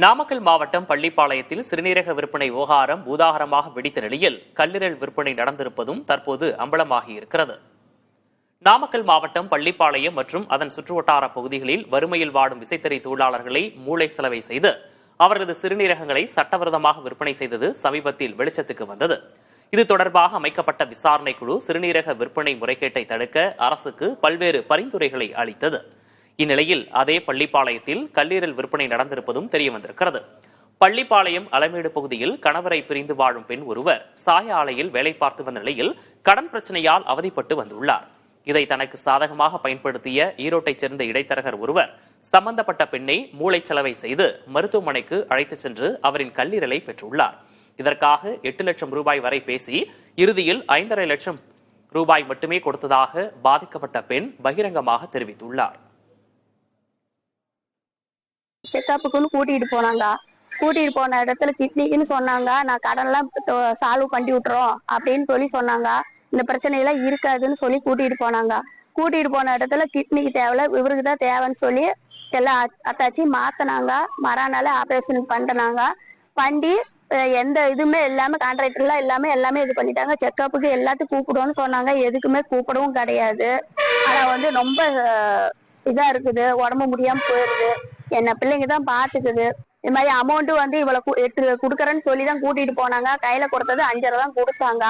நாமக்கல் மாவட்டம் பள்ளிப்பாளையத்தில் சிறுநீரக விற்பனை விவகாரம் பூதாகரமாக வெடித்த நிலையில் கல்லீரல் விற்பனை நடந்திருப்பதும் தற்போது அம்பலமாகியிருக்கிறது. நாமக்கல் மாவட்டம் பள்ளிப்பாளையம் மற்றும் அதன் சுற்றுவட்டார பகுதிகளில் வறுமையில் வாடும் விசைத்தறி தொழிலாளர்களை மூளை செலவை செய்து அவரது சிறுநீரகங்களை சட்டவிரோதமாக விற்பனை செய்தது சமீபத்தில் வெளிச்சத்துக்கு வந்தது. இது தொடர்பாக அமைக்கப்பட்ட விசாரணை குழு சிறுநீரக விற்பனை முறைகேட்டை தடுக்க அரசுக்கு பல்வேறு பரிந்துரைகளை அளித்தது. இந்நிலையில் அதே பள்ளிப்பாளையத்தில் கல்லீரல் விற்பனை நடந்திருப்பதும் தெரியவந்திருக்கிறது. பள்ளிப்பாளையம் அலமேடு பகுதியில் கணவரை பிரிந்து வாழும் பெண் ஒருவர் சாய ஆலையில் வேலை பார்த்து வந்த நிலையில் கடன் பிரச்சனையால் அவதிப்பட்டு வந்துள்ளார். இதை தனக்கு சாதகமாக பயன்படுத்திய ஈரோட்டைச் சேர்ந்த இடைத்தரகர் ஒருவர் சம்பந்தப்பட்ட பெண்ணை மூளைச்சலவை செய்து மருத்துவமனைக்கு அழைத்துச் சென்று அவரின் கல்லீரலை பெற்றுள்ளார். இதற்காக 8 லட்சம் ரூபாய் வரை பேசி இறுதியில் 5.5 லட்சம் ரூபாய் மட்டுமே கொடுத்ததாக பாதிக்கப்பட்ட பெண் பகிரங்கமாக தெரிவித்துள்ளார். செக்கப்புக்குன்னு கூட்டிட்டு போனாங்க. கூட்டிட்டு போன இடத்துல கிட்னிக்குன்னு சொன்னாங்க. நான் கடன்லாம் சால்வ் பண்ணி விட்டுறோம் அப்படின்னு சொல்லி சொன்னாங்க. இந்த பிரச்சனையெல்லாம் இருக்காதுன்னு சொல்லி கூட்டிட்டு போனாங்க. கூட்டிட்டு போன இடத்துல கிட்னிக்கு தேவையில்ல, இவருக்கு தான் தேவைன்னு சொல்லி எல்லாம் அத்தாச்சி மாத்தினாங்க. மறுநாள் ஆபரேஷன் பண்ணினாங்க. பண்ணி எந்த இதுவுமே இல்லாம கான்ட்ராக்டர்லாம் எல்லாமே இது பண்ணிட்டாங்க. செக்கப்புக்கு எல்லாத்துக்கும் கூப்பிடுவோம்னு சொன்னாங்க. எதுக்குமே கூப்பிடவும் கிடையாது. ஆனா ரொம்ப இதா இருக்குது, உடம்பு முடியாம போயிருது. என்ன பிள்ளைங்க தான் பாத்துக்குது. இது மாதிரி அமௌண்ட் இவ்வளவு 8 கொடுக்கறேன்னு சொல்லிதான் கூட்டிட்டு போனாங்க. கையில கொடுத்தது 5.5 தான் கொடுத்தாங்க.